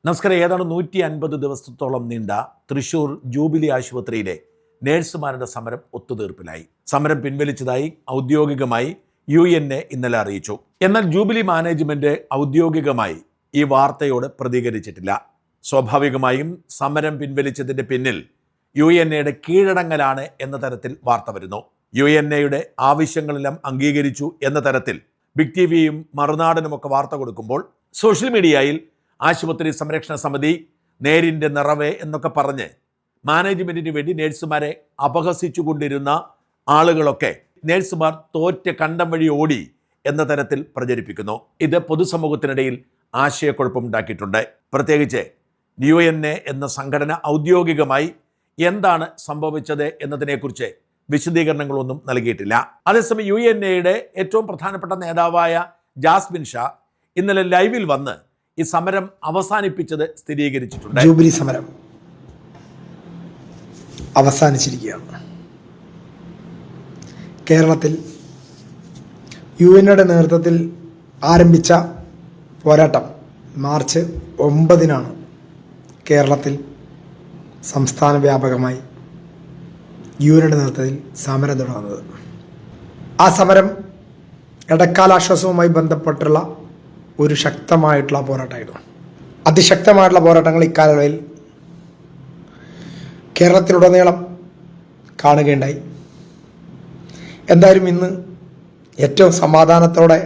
നമസ്കാരം. ഏതാണ്ട് 150 ദിവസത്തോളം നീണ്ട തൃശൂർ ജൂബിലി ആശുപത്രിയിലെ നേഴ്സുമാരുടെ സമരം ഒത്തുതീർപ്പിലായി. സമരം പിൻവലിച്ചതായി ഔദ്യോഗികമായി UNA ഇന്നലെ അറിയിച്ചു. എന്നാൽ ജൂബിലി മാനേജ്മെന്റ് ഔദ്യോഗികമായി ഈ വാർത്തയോട് പ്രതികരിച്ചിട്ടില്ല. സ്വാഭാവികമായും സമരം പിൻവലിച്ചതിന്റെ പിന്നിൽ UNAയുടെ കീഴടങ്ങലാണ് എന്ന തരത്തിൽ വാർത്ത വരുന്നു. UNAയുടെ ആവശ്യങ്ങളെല്ലാം അംഗീകരിച്ചു എന്ന തരത്തിൽ ബിഗ് TVയും മറുനാടനുമൊക്കെ വാർത്ത കൊടുക്കുമ്പോൾ സോഷ്യൽ മീഡിയയിൽ ആശുപത്രി സംരക്ഷണ സമിതി, നേരിൻ്റെ നിറവേ എന്നൊക്കെ പറഞ്ഞ് മാനേജ്മെൻറ്റിന് വേണ്ടി നേഴ്സുമാരെ അപഹസിച്ചുകൊണ്ടിരുന്ന ആളുകളൊക്കെ നേഴ്സുമാർ തോറ്റ് കണ്ടം വഴി ഓടി എന്ന തരത്തിൽ പ്രചരിപ്പിക്കുന്നു. ഇത് പൊതുസമൂഹത്തിനിടയിൽ ആശയക്കുഴപ്പമുണ്ടാക്കിയിട്ടുണ്ട്. പ്രത്യേകിച്ച് UNA എന്ന സംഘടന ഔദ്യോഗികമായി എന്താണ് സംഭവിച്ചത് എന്നതിനെക്കുറിച്ച് വിശദീകരണങ്ങളൊന്നും നൽകിയിട്ടില്ല. അതേസമയം UNAയുടെ ഏറ്റവും പ്രധാനപ്പെട്ട നേതാവായ ജാസ്മിൻ ഷാ ഇന്നലെ ലൈവിൽ വന്ന് ഈ സമരം അവസാനിപ്പിച്ചത് സ്ഥിരീകരിച്ചിട്ടുണ്ട്. ജൂബിലി സമരം അവസാനിച്ചിരിക്കുകയാണ്. കേരളത്തിൽ UNAയുടെ നേതൃത്വത്തിൽ ആരംഭിച്ച പോരാട്ടം മാർച്ച് 9-നാണ് കേരളത്തിൽ സംസ്ഥാന വ്യാപകമായി UNAയുടെ നേതൃത്വത്തിൽ സമരം തുടങ്ങുന്നത്. ആ സമരം ഇടക്കാലാശ്വാസവുമായി ബന്ധപ്പെട്ടുള്ള ഒരു ശക്തമായിട്ടുള്ള പോരാട്ടമായിരുന്നു. അതിശക്തമായിട്ടുള്ള പോരാട്ടങ്ങൾ ഇക്കാലയളവിൽ കേരളത്തിലുടനീളം കാണുകയുണ്ടായി. എന്തായാലും ഇന്ന് ഏറ്റവും സമാധാനത്തോടെ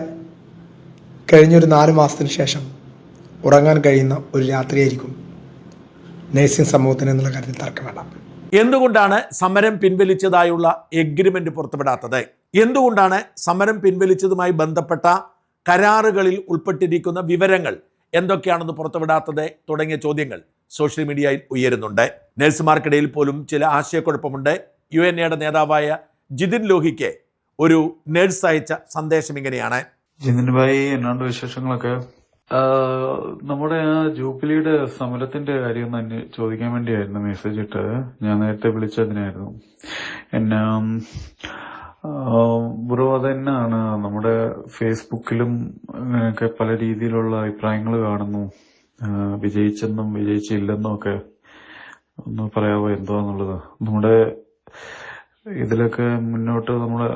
കഴിഞ്ഞൊരു 4 മാസത്തിന് ശേഷം ഉറങ്ങാൻ കഴിയുന്ന ഒരു രാത്രിയായിരിക്കും നഴ്സിംഗ് സമൂഹത്തിന് എന്നുള്ള കാര്യത്തിൽ തർക്കം വേണ്ട. എന്തുകൊണ്ടാണ് സമരം പിൻവലിച്ചതായുള്ള എഗ്രിമെന്റ് പുറത്തുവിടാത്തത്? എന്തുകൊണ്ടാണ് സമരം പിൻവലിച്ചതുമായി ബന്ധപ്പെട്ട കരാറുകളിൽ ഉൾപ്പെട്ടിരിക്കുന്ന വിവരങ്ങൾ എന്തൊക്കെയാണെന്ന് പുറത്തുവിടാത്തത് തുടങ്ങിയ ചോദ്യങ്ങൾ സോഷ്യൽ മീഡിയയിൽ ഉയരുന്നുണ്ട്. നഴ്സുമാർക്കിടയിൽ പോലും ചില ആശയക്കുഴപ്പമുണ്ട്. UNAയുടെ നേതാവായ ജിതിൻ ലോഹിക്ക് ഒരു നഴ്സ് അയച്ച സന്ദേശം ഇങ്ങനെയാണ്. ജിതിൻ ഭായി, എന്നാണ്ട് വിശേഷങ്ങളൊക്കെ? നമ്മുടെ ആ ജൂബിലിയുടെ സമരത്തിന്റെ കാര്യം തന്നെ ചോദിക്കാൻ വേണ്ടിയായിരുന്നു മെസ്സേജ് ഇട്ടത്. ഞാൻ നേരത്തെ വിളിച്ചതിനായിരുന്നു. എന്നെ ബ്രോ തന്നെയാണ് നമ്മുടെ ഫേസ്ബുക്കിലും അങ്ങനെയൊക്കെ പല രീതിയിലുള്ള അഭിപ്രായങ്ങൾ കാണുന്നു. വിജയിച്ചെന്നും വിജയിച്ചില്ലെന്നും ഒക്കെ ഒന്ന് പറയാവോ എന്താന്നുള്ളത്? നമ്മുടെ ഇതിലൊക്കെ മുന്നോട്ട് നമ്മള്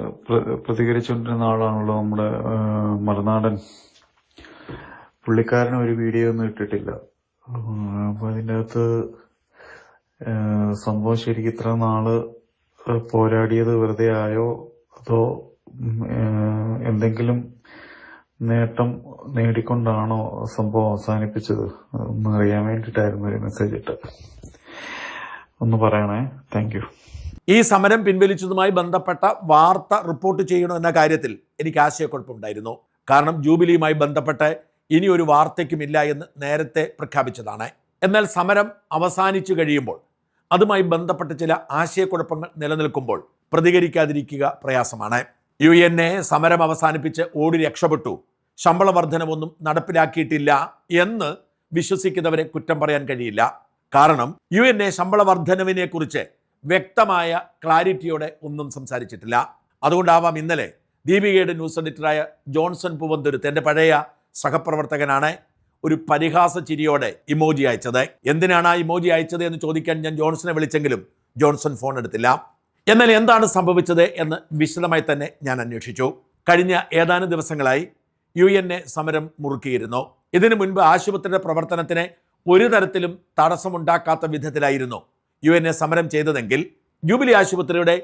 പ്രതികരിച്ചുകൊണ്ടിരുന്ന ആളാണല്ലോ നമ്മുടെ മറുനാടൻ. പുള്ളിക്കാരന് ഒരു വീഡിയോ ഒന്നും ഇട്ടിട്ടില്ല. അപ്പൊ അതിൻ്റെ അകത്ത് സംഭവം ശരിക്കും ഇത്ര നാള് പോരാടിയത് വെറുതെ ആയോ, അതോ എന്തെങ്കിലും നേട്ടം നേടിക്കൊണ്ടാണോ സംഭവം അവസാനിപ്പിച്ചത് ഒന്ന് അറിയാൻ വേണ്ടിയിട്ടായിരുന്നു ഒരു മെസ്സേജ് ഇട്ടത്. ഒന്ന് പറയണേ. Thank you. ഈ സമരം പിൻവലിച്ചതുമായി ബന്ധപ്പെട്ട വാർത്ത റിപ്പോർട്ട് ചെയ്യണോ എന്ന കാര്യത്തിൽ എനിക്ക് ആശയക്കുഴപ്പമുണ്ടായിരുന്നു. കാരണം ജൂബിലിയുമായി ബന്ധപ്പെട്ട് ഇനി ഒരു വാർത്തയ്ക്കുമില്ല എന്ന് നേരത്തെ പ്രഖ്യാപിച്ചതാണ്. എന്നാൽ സമരം അവസാനിച്ചു കഴിയുമ്പോൾ അതുമായി ബന്ധപ്പെട്ട ചില ആശയക്കുഴപ്പങ്ങൾ നിലനിൽക്കുമ്പോൾ പ്രതികരിക്കാതിരിക്കുക പ്രയാസമാണ്. UNA സമരം അവസാനിപ്പിച്ച് ഓടി രക്ഷപ്പെട്ടു, ശമ്പള വർധനവൊന്നും നടപ്പിലാക്കിയിട്ടില്ല എന്ന് വിശ്വസിക്കുന്നവരെ കുറ്റം പറയാൻ കഴിയില്ല. കാരണം UNA ശമ്പള വർധനവിനെ കുറിച്ച് വ്യക്തമായ ക്ലാരിറ്റിയോടെ ഒന്നും സംസാരിച്ചിട്ടില്ല. അതുകൊണ്ടാവാം ഇന്നലെ ദീപികയുടെ ന്യൂസ് എഡിറ്ററായ ജോൺസൺ പൂവന്തുരുത്ത്, എൻ്റെ പഴയ സഹപ്രവർത്തകനാണ്, ഒരു പരിഹാസ ചിരിയോടെ ഇമോജി അയച്ചത്. എന്തിനാണ് ആ ഇമോജി അയച്ചത് എന്ന് ചോദിക്കാൻ ഞാൻ ജോൺസനെ വിളിച്ചെങ്കിലും ജോൺസൺ ഫോൺ എടുത്തില്ല. എന്നാൽ എന്താണ് സംഭവിച്ചത് എന്ന് വിശദമായി തന്നെ ഞാൻ അന്വേഷിച്ചു. കഴിഞ്ഞ ഏതാനും ദിവസങ്ങളായി UNA സമരം മുറുക്കിയിരുന്നു. ഇതിനു മുൻപ് ആശുപത്രിയുടെ പ്രവർത്തനത്തിന് ഒരു തരത്തിലും തടസ്സമുണ്ടാക്കാത്ത വിധത്തിലായിരുന്നു UNA സമരം ചെയ്തതെങ്കിൽ ജൂബിലി ആശുപത്രിയുടെ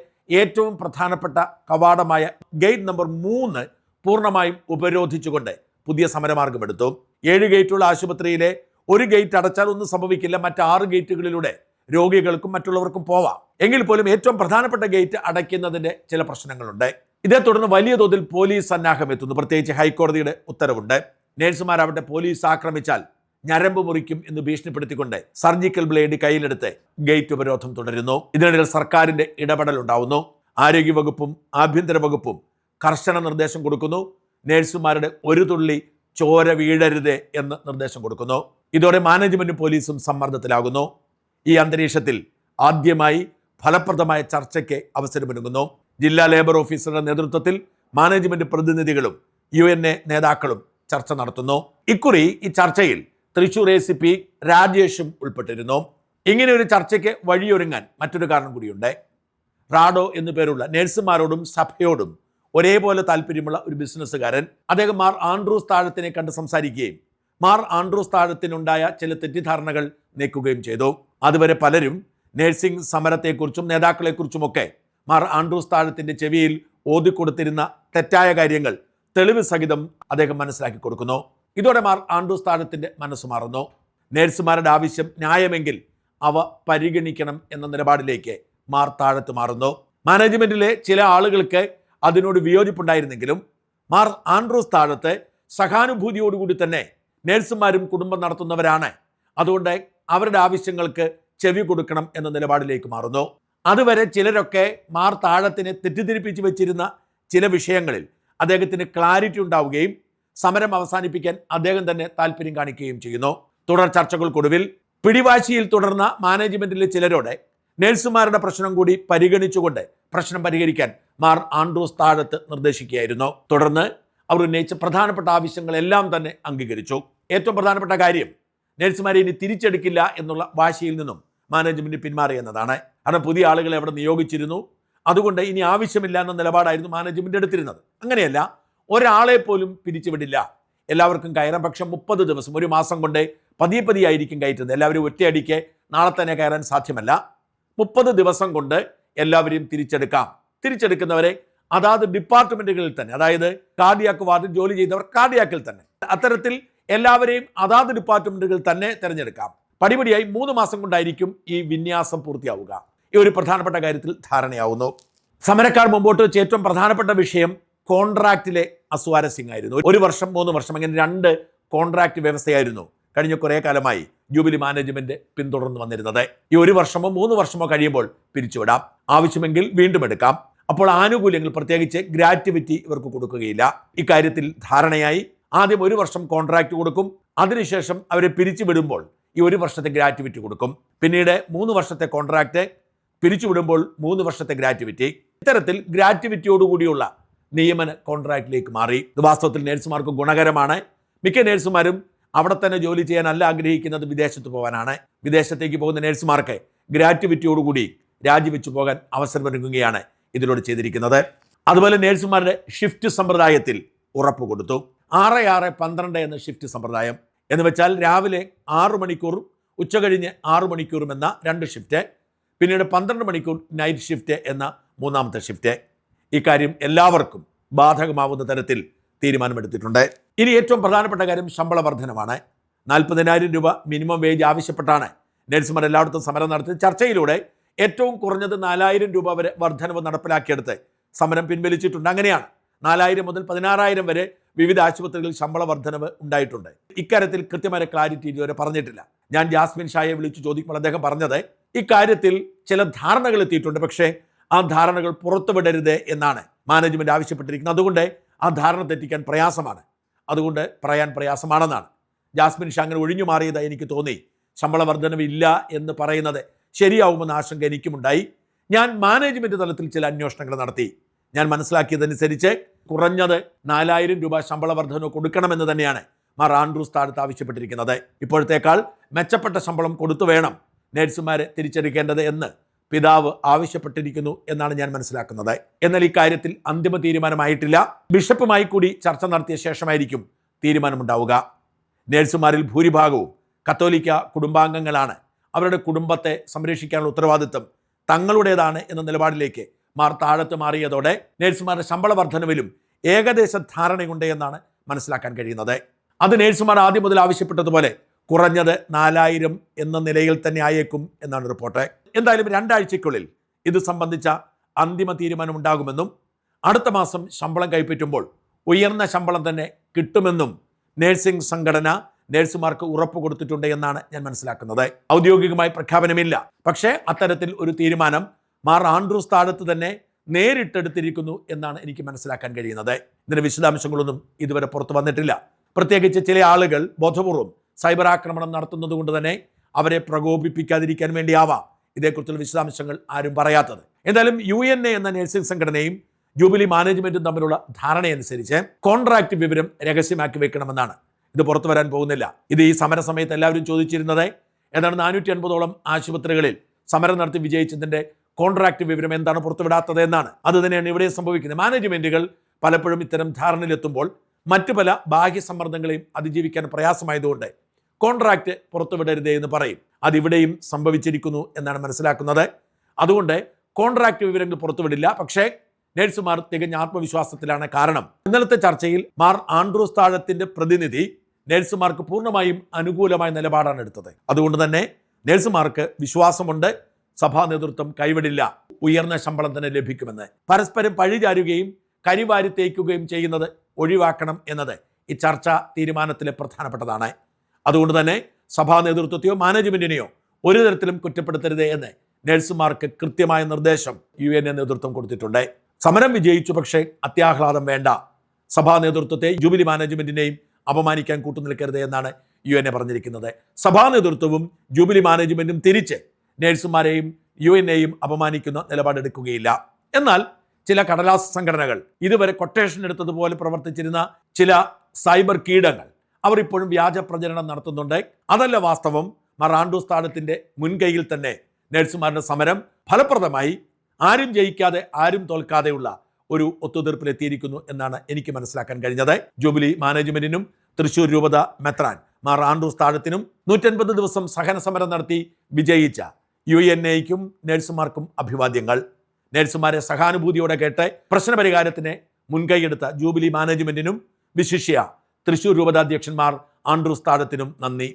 ഏറ്റവും പ്രധാനപ്പെട്ട കവാടമായ ഗേറ്റ് നമ്പർ 3 പൂർണ്ണമായും ഉപരോധിച്ചുകൊണ്ട് പുതിയ സമരമാർഗമെടുത്തു. 7 ഗേറ്റുള്ള ആശുപത്രിയിലെ ഒരു ഗേറ്റ് അടച്ചാൽ ഒന്നും സംഭവിക്കില്ല. മറ്റ് 6 ഗേറ്റുകളിലൂടെ രോഗികൾക്കും മറ്റുള്ളവർക്കും പോവാം. എങ്കിൽ പോലും ഏറ്റവും പ്രധാനപ്പെട്ട ഗേറ്റ് അടയ്ക്കുന്നതിൻ്റെ ചില പ്രശ്നങ്ങളുണ്ട്. ഇതേ തുടർന്ന് വലിയ തോതിൽ പോലീസ് സന്നാഹം എത്തുന്നു. പ്രത്യേകിച്ച് ഹൈക്കോടതിയുടെ ഉത്തരവുണ്ട്. നേഴ്സുമാരാവട്ടെ പോലീസ് ആക്രമിച്ചാൽ ഞരമ്പ് മുറിക്കും എന്ന് ഭീഷണിപ്പെടുത്തിക്കൊണ്ട് സർജിക്കൽ ബ്ലേഡ് കയ്യിലെടുത്ത് ഗേറ്റ് ഉപരോധം തുടരുന്നു. ഇതിനിടയിൽ സർക്കാരിൻ്റെ ഇടപെടൽ ഉണ്ടാവുന്നു. ആരോഗ്യവകുപ്പും ആഭ്യന്തര വകുപ്പും കർശന നിർദ്ദേശം കൊടുക്കുന്നു. നേഴ്സുമാരുടെ ഒരു തുള്ളി ചോര വീഴരുത് എന്ന് നിർദ്ദേശം കൊടുക്കുന്നു. ഇതോടെ മാനേജ്മെന്റും പോലീസും സമ്മർദ്ദത്തിലാകുന്നു. ഈ അന്തരീക്ഷത്തിൽ ആദ്യമായി ഫലപ്രദമായ ചർച്ചയ്ക്ക് അവസരമൊരുങ്ങുന്നു. ജില്ലാ ലേബർ ഓഫീസറുടെ നേതൃത്വത്തിൽ മാനേജ്മെന്റ് പ്രതിനിധികളും UNA നേതാക്കളും ചർച്ച നടത്തുന്നു. ഇക്കുറി ഈ ചർച്ചയിൽ തൃശൂർ ACP രാജേഷും ഉൾപ്പെട്ടിരുന്നു. ഇങ്ങനെ ഒരു ചർച്ചയ്ക്ക് വഴിയൊരുങ്ങാൻ മറ്റൊരു കാരണം കൂടിയുണ്ട്. റാഡോ എന്നു പേരുള്ള നഴ്സുമാരോടും സഭയോടും ഒരേപോലെ താല്പര്യമുള്ള ഒരു ബിസിനസ്സുകാരൻ അദ്ദേഹം മാർ ആൻഡ്രൂസ് താഴത്തിനെ കണ്ട് സംസാരിക്കുകയും മാർ ആൻഡ്രൂസ് താഴത്തിനുണ്ടായ ചില തെറ്റിദ്ധാരണകൾ നീക്കുകയും ചെയ്തു. അതുവരെ പലരും നഴ്സിംഗ് സമരത്തെക്കുറിച്ചും നേതാക്കളെക്കുറിച്ചുമൊക്കെ മാർ ആൻഡ്രൂസ് താഴത്തിൻ്റെ ചെവിയിൽ ഓതിക്കൊടുത്തിരുന്ന തെറ്റായ കാര്യങ്ങൾ തെളിവ് സഹിതം അദ്ദേഹം മനസ്സിലാക്കി കൊടുക്കുന്നു. ഇതോടെ മാർ ആൻഡ്രൂസ് താഴത്തിൻ്റെ മനസ്സ് മാറുന്നു. നഴ്സുമാരുടെ ആവശ്യം ന്യായമെങ്കിൽ അവ പരിഗണിക്കണം എന്ന നിലപാടിലേക്ക് മാർ താഴത്ത് മാറുന്നു. മാനേജ്മെന്റിലെ ചില ആളുകൾക്ക് അതിനോട് വിയോജിപ്പുണ്ടായിരുന്നെങ്കിലും മാർ ആൻഡ്രൂസ് താഴത്ത് സഹാനുഭൂതിയോടുകൂടി തന്നെ നഴ്സുമാരും കുടുംബം നടത്തുന്നവരാണ്, അതുകൊണ്ട് അവരുടെ ആവശ്യങ്ങൾക്ക് ചെവി കൊടുക്കണം എന്ന നിലപാടിലേക്ക് മാറുന്നു. അതുവരെ ചിലരൊക്കെ മാർ താഴത്തിനെ തെറ്റിദ്ധരിപ്പിച്ച് വെച്ചിരുന്ന ചില വിഷയങ്ങളിൽ അദ്ദേഹത്തിന് ക്ലാരിറ്റി ഉണ്ടാവുകയും സമരം അവസാനിപ്പിക്കാൻ അദ്ദേഹം തന്നെ താല്പര്യം കാണിക്കുകയും ചെയ്യുന്നു. തുടർ ചർച്ചകൾക്കൊടുവിൽ പിടിവാശിയിൽ തുടർന്ന മാനേജ്മെന്റിലെ ചിലരോടെ നഴ്സുമാരുടെ പ്രശ്നം കൂടി പരിഗണിച്ചുകൊണ്ട് പ്രശ്നം പരിഹരിക്കാൻ മാർ ആൻഡ്രൂസ് താഴത്ത് നിർദ്ദേശിക്കുകയായിരുന്നു. തുടർന്ന് അവർ ഉന്നയിച്ച പ്രധാനപ്പെട്ട ആവശ്യങ്ങളെല്ലാം തന്നെ അംഗീകരിച്ചു. ഏറ്റവും പ്രധാനപ്പെട്ട കാര്യം നഴ്സുമാരെ ഇനി തിരിച്ചെടുക്കില്ല എന്നുള്ള വാശിയിൽ നിന്നും മാനേജ്മെന്റ് പിന്മാറി എന്നതാണ്. കാരണം പുതിയ ആളുകളെ അവിടെ നിയോഗിച്ചിരുന്നു, അതുകൊണ്ട് ഇനി ആവശ്യമില്ല എന്ന നിലപാടായിരുന്നു മാനേജ്മെന്റ് എടുത്തിരുന്നത്. അങ്ങനെയല്ല, ഒരാളെ പോലും പിരിച്ചുവിടില്ല, എല്ലാവർക്കും കയറാൻ. പക്ഷെ 30 ദിവസം, ഒരു മാസം കൊണ്ട് പതിയായിരിക്കും കയറ്റുന്നത്. എല്ലാവരും ഒറ്റയടിക്ക് നാളെ തന്നെ കയറാൻ സാധ്യമല്ല. 30 ദിവസം കൊണ്ട് എല്ലാവരെയും തിരിച്ചെടുക്കാം. തിരിച്ചെടുക്കുന്നവരെ അതാത് ഡിപ്പാർട്ട്മെന്റുകളിൽ തന്നെ, അതായത് കാർഡിയാക്ക് വാർഡിൽ ജോലി ചെയ്തവർ കാർഡിയാക്കിൽ തന്നെ, അത്തരത്തിൽ എല്ലാവരെയും അതാത് ഡിപ്പാർട്ട്മെന്റുകളിൽ തന്നെ തിരഞ്ഞെടുക്കാം. പടിപടിയായി 3 മാസം കൊണ്ടായിരിക്കും ഈ വിന്യാസം പൂർത്തിയാവുക. ഈ ഒരു പ്രധാനപ്പെട്ട കാര്യത്തിൽ ധാരണയാവുന്നു. സമരക്കാർ മുമ്പോട്ട് വെച്ച ഏറ്റവും പ്രധാനപ്പെട്ട വിഷയം കോൺട്രാക്റ്റിലെ അസ്വാരസ്യമായിരുന്നു. 1 വർഷം 3 വർഷം അങ്ങനെ 2 കോൺട്രാക്റ്റ് വ്യവസ്ഥയായിരുന്നു കഴിഞ്ഞ കുറേ കാലമായി ജൂബിലി മാനേജ്മെന്റ് പിന്തുടർന്നു വന്നിരുന്നത്. ഈ 1 വർഷമോ 3 വർഷമോ കഴിയുമ്പോൾ പിരിച്ചുവിടാം, ആവശ്യമെങ്കിൽ വീണ്ടും എടുക്കാം. അപ്പോൾ ആനുകൂല്യങ്ങൾ, പ്രത്യേകിച്ച് ഗ്രാറ്റുവിറ്റി ഇവർക്ക് കൊടുക്കുകയില്ല. ഇക്കാര്യത്തിൽ ധാരണയായി. ആദ്യം 1 വർഷം കോൺട്രാക്റ്റ് കൊടുക്കും, അതിനുശേഷം അവരെ പിരിച്ചുവിടുമ്പോൾ ഈ 1 വർഷത്തെ ഗ്രാറ്റുവിറ്റി കൊടുക്കും. പിന്നീട് 3 വർഷത്തെ കോൺട്രാക്റ്റ്, പിരിച്ചുവിടുമ്പോൾ 3 വർഷത്തെ ഗ്രാറ്റുവിറ്റി. ഇത്തരത്തിൽ ഗ്രാറ്റുവിറ്റിയോടുകൂടിയുള്ള നിയമന കോൺട്രാക്റ്റിലേക്ക് മാറി. ഇത് വാസ്തവത്തിൽ നഴ്സുമാർക്ക് ഗുണകരമാണ്. മിക്ക നഴ്സുമാരും അവിടെ തന്നെ ജോലി ചെയ്യാനല്ല ആഗ്രഹിക്കുന്നത്, വിദേശത്ത് പോകാനാണ്. വിദേശത്തേക്ക് പോകുന്ന നഴ്സുമാർക്ക് ഗ്രാറ്റുവിറ്റിയോടുകൂടി രാജിവെച്ചു പോകാൻ അവസരമൊരുങ്ങുകയാണ് ഇതിലൂടെ ചെയ്തിരിക്കുന്നത്. അതുപോലെ നഴ്സുമാരുടെ ഷിഫ്റ്റ് സമ്പ്രദായത്തിൽ ഉറപ്പ് കൊടുത്തു. 6-6-12 എന്ന ഷിഫ്റ്റ് സമ്പ്രദായം എന്ന് വെച്ചാൽ രാവിലെ 6 മണിക്കൂറും ഉച്ചകഴിഞ്ഞ് 6 മണിക്കൂറും എന്ന 2 ഷിഫ്റ്റ്, പിന്നീട് 12 മണിക്കൂർ നൈറ്റ് ഷിഫ്റ്റ് എന്ന 3ാമത്തെ ഷിഫ്റ്റ്. ഇക്കാര്യം എല്ലാവർക്കും ബാധകമാവുന്ന തരത്തിൽ തീരുമാനമെടുത്തിട്ടുണ്ട്. ഇനി ഏറ്റവും പ്രധാനപ്പെട്ട കാര്യം ശമ്പള വർധനമാണ്. 40,000 രൂപ മിനിമം വേജ് ആവശ്യപ്പെട്ടാണ് നഴ്സുമാർ എല്ലായിടത്തും സമരം നടത്തി. ചർച്ചയിലൂടെ ഏറ്റവും കുറഞ്ഞത് 4,000 രൂപ വരെ വർധനവ് നടപ്പിലാക്കിയെടുത്ത് സമരം പിൻവലിച്ചിട്ടുണ്ട്. അങ്ങനെയാണ് 4,000 മുതൽ 16,000 വരെ വിവിധ ആശുപത്രികളിൽ ശമ്പള വർധനവ് ഉണ്ടായിട്ടുണ്ട്. ഇക്കാര്യത്തിൽ കൃത്യമായ ക്ലാരിറ്റി ഇതുവരെ പറഞ്ഞിട്ടില്ല. ഞാൻ ജാസ്മിൻ ഷായെ വിളിച്ചു ചോദിക്കുമ്പോൾ അദ്ദേഹം പറഞ്ഞത് ഇക്കാര്യത്തിൽ ചില ധാരണകൾ എത്തിയിട്ടുണ്ട്, പക്ഷേ ആ ധാരണകൾ പുറത്തുവിടരുത് എന്നാണ് മാനേജ്മെന്റ് ആവശ്യപ്പെട്ടിരിക്കുന്നത്. അതുകൊണ്ട് ആ ധാരണ തെറ്റിക്കാൻ പ്രയാസമാണ്, അതുകൊണ്ട് പറയാൻ പ്രയാസമാണെന്നാണ്. ജാസ്മിൻ ഷാ അങ്ങനെ ഒഴിഞ്ഞു മാറിയതായി എനിക്ക് തോന്നി. ശമ്പള വർധനവ് ഇല്ല എന്ന് പറയുന്നത് ശരിയാവുമെന്ന ആശങ്ക എനിക്കുമുണ്ടായി. ഞാൻ മാനേജ്മെന്റ് തലത്തിൽ ചില അന്വേഷണങ്ങൾ നടത്തി. ഞാൻ മനസ്സിലാക്കിയതനുസരിച്ച് കുറഞ്ഞത് 4,000 രൂപ ശമ്പള വർധന കൊടുക്കണമെന്ന് തന്നെയാണ് മാർ ആൻഡ്രൂസ് താഴത്ത് ആവശ്യപ്പെട്ടിരിക്കുന്നത്. ഇപ്പോഴത്തേക്കാൾ മെച്ചപ്പെട്ട ശമ്പളം കൊടുത്തു വേണം നഴ്സുമാരെ തിരിച്ചെടുക്കേണ്ടത് എന്ന് പിതാവ് ആവശ്യപ്പെട്ടിരിക്കുന്നു എന്നാണ് ഞാൻ മനസ്സിലാക്കുന്നത്. എന്നാൽ ഇക്കാര്യത്തിൽ അന്തിമ തീരുമാനമായിട്ടില്ല. ബിഷപ്പുമായി കൂടി ചർച്ച നടത്തിയ ശേഷമായിരിക്കും തീരുമാനമുണ്ടാവുക. നഴ്സുമാരിൽ ഭൂരിഭാഗവും കത്തോലിക്ക കുടുംബാംഗങ്ങളാണ്. അവരുടെ കുടുംബത്തെ സംരക്ഷിക്കാനുള്ള ഉത്തരവാദിത്വം തങ്ങളുടേതാണ് എന്ന നിലപാടിലേക്ക് മാർ താഴത്ത് മാറിയതോടെ നഴ്സുമാരുടെ ശമ്പള വർധനവിലും ഏകദേശ ധാരണയുണ്ട് എന്നാണ് മനസ്സിലാക്കാൻ കഴിയുന്നത്. അത് നഴ്സുമാർ ആദ്യം മുതൽ ആവശ്യപ്പെട്ടതുപോലെ കുറഞ്ഞത് 4,000 എന്ന നിലയിൽ തന്നെ ആയേക്കും എന്നാണ് റിപ്പോർട്ട്. എന്തായാലും 2 ആഴ്ചയ്ക്കുള്ളിൽ ഇത് സംബന്ധിച്ച അന്തിമ തീരുമാനമുണ്ടാകുമെന്നും അടുത്ത മാസം ശമ്പളം കൈപ്പറ്റുമ്പോൾ ഉയർന്ന ശമ്പളം തന്നെ കിട്ടുമെന്നും നഴ്സിംഗ് സംഘടന നഴ്സുമാർക്ക് ഉറപ്പ് കൊടുത്തിട്ടുണ്ട് എന്നാണ് ഞാൻ മനസ്സിലാക്കുന്നത്. ഔദ്യോഗികമായി പ്രഖ്യാപനമില്ല, പക്ഷേ അത്തരത്തിൽ ഒരു തീരുമാനം മാർ ആൻഡ്രൂസ് താഴത്ത് തന്നെ നേരിട്ടെടുത്തിരിക്കുന്നു എന്നാണ് എനിക്ക് മനസ്സിലാക്കാൻ കഴിയുന്നത്. ഇതിന്റെ വിശദാംശങ്ങളൊന്നും ഇതുവരെ പുറത്തു വന്നിട്ടില്ല. പ്രത്യേകിച്ച് ചില ആളുകൾ ബോധപൂർവം സൈബർ ആക്രമണം നടത്തുന്നത് കൊണ്ട് തന്നെ അവരെ പ്രകോപിപ്പിക്കാതിരിക്കാൻ വേണ്ടിയാവാം ഇതേക്കുറിച്ചുള്ള വിശദാംശങ്ങൾ ആരും പറയാത്തത്. എന്തായാലും UNA എന്ന നഴ്സിംഗ് സംഘടനയും ജൂബിലി മാനേജ്മെന്റും തമ്മിലുള്ള ധാരണയനുസരിച്ച് കോൺട്രാക്ട് വിവരം രഹസ്യമാക്കി വെക്കണമെന്നാണ് ഇത് പുറത്തു വരാൻ പോകുന്നില്ല. ഇത് ഈ സമര സമയത്ത് എല്ലാവരും ചോദിച്ചിരുന്നത് ഏതാണ്ട് 450ഓളം ആശുപത്രികളിൽ സമരം നടത്തി വിജയിച്ചതിന്റെ കോൺട്രാക്ട് വിവരം എന്താണ് പുറത്തുവിടാത്തത് എന്നാണ്. അത് തന്നെയാണ് ഇവിടെ സംഭവിക്കുന്നത്. മാനേജ്മെന്റുകൾ പലപ്പോഴും ഇത്തരം ധാരണയിലെത്തുമ്പോൾ മറ്റു പല ബാഹ്യ സമ്മർദ്ദങ്ങളെയും അതിജീവിക്കാൻ പ്രയാസമായതുകൊണ്ട് കോൺട്രാക്ട് പുറത്തുവിടരുതേ എന്ന് പറയും. അതിവിടെയും സംഭവിച്ചിരിക്കുന്നു എന്നാണ് മനസ്സിലാക്കുന്നത്. അതുകൊണ്ട് കോൺട്രാക്ട് വിവരങ്ങൾ പുറത്തുവിടില്ല. പക്ഷേ നഴ്സുമാർ തികഞ്ഞ ആത്മവിശ്വാസത്തിലാണ്. കാരണം ഇന്നലത്തെ ചർച്ചയിൽ മാർ ആൻഡ്രൂസ് താഴത്തിന്റെ പ്രതിനിധി നഴ്സുമാർക്ക് പൂർണ്ണമായും അനുകൂലമായ നിലപാടാണ് എടുത്തത്. അതുകൊണ്ട് തന്നെ നഴ്സുമാർക്ക് വിശ്വാസമുണ്ട്, സഭാ നേതൃത്വം കൈവിടില്ല, ഉയർന്ന ശമ്പളം തന്നെ ലഭിക്കുമെന്ന്. പരസ്പരം പഴിചാരുകയും കരിവാരി തേക്കുകയും ചെയ്യുന്നത് ഒഴിവാക്കണം എന്നത് ഈ ചർച്ച തീരുമാനത്തിലെ പ്രധാനപ്പെട്ടതാണ്. അതുകൊണ്ട് തന്നെ സഭാ നേതൃത്വത്തെയോ മാനേജ്മെന്റിനെയോ ഒരു തരത്തിലും കുറ്റപ്പെടുത്തരുതേ എന്ന് നഴ്സുമാർക്ക് കൃത്യമായ നിർദ്ദേശം UN നേതൃത്വം കൊടുത്തിട്ടുണ്ട്. സമരം വിജയിച്ചു, പക്ഷേ അത്യാഹ്ലാദം വേണ്ട. സഭാ നേതൃത്വത്തെ ജൂബിലി മാനേജ്മെന്റിനെയും അപമാനിക്കാൻ കൂട്ടുനിൽക്കരുത് എന്നാണ് UN പറഞ്ഞിരിക്കുന്നത്. സഭാ നേതൃത്വവും ജൂബിലി മാനേജ്മെന്റും തിരിച്ച് നഴ്സുമാരെയും UN അപമാനിക്കുന്ന നിലപാടെടുക്കുകയില്ല. എന്നാൽ ചില കടലാസ് സംഘടനകൾ, ഇതുവരെ കൊട്ടേഷൻ എടുത്തതുപോലെ പ്രവർത്തിച്ചിരുന്ന ചില സൈബർ കീടങ്ങൾ, അവർ ഇപ്പോഴും വ്യാജ പ്രചരണം നടത്തുന്നുണ്ട്. അതല്ല വാസ്തവം. മാർ ആൻഡ്രൂസ് താഴത്തിന്റെ മുൻകൈയിൽ തന്നെ നഴ്സുമാരുടെ സമരം ഫലപ്രദമായി ആരും ജയിക്കാതെ ആരും തോൽക്കാതെയുള്ള ഒരു ഒത്തുതീർപ്പിലെത്തിയിരിക്കുന്നു എന്നാണ് എനിക്ക് മനസ്സിലാക്കാൻ കഴിഞ്ഞത്. ജൂബിലി മാനേജ്മെന്റിനും തൃശൂർ രൂപത മെത്രാൻ മാർ ആൻഡ്രൂസ് താഴത്തിനും 150 ദിവസം സഹന സമരം നടത്തി വിജയിച്ച UNAയ്ക്കും നഴ്സുമാർക്കും അഭിവാദ്യങ്ങൾ. നഴ്സുമാരെ സഹാനുഭൂതിയോടെ കേട്ട് പ്രശ്നപരിഹാരത്തിന് മുൻകൈയെടുത്ത ജൂബിലി മാനേജ്മെന്റിനും വിശിഷ്യ തൃശൂർ രൂപതാധ്യക്ഷന്മാർ ആൻഡ്രൂസ് താഴത്തിനും നന്ദി.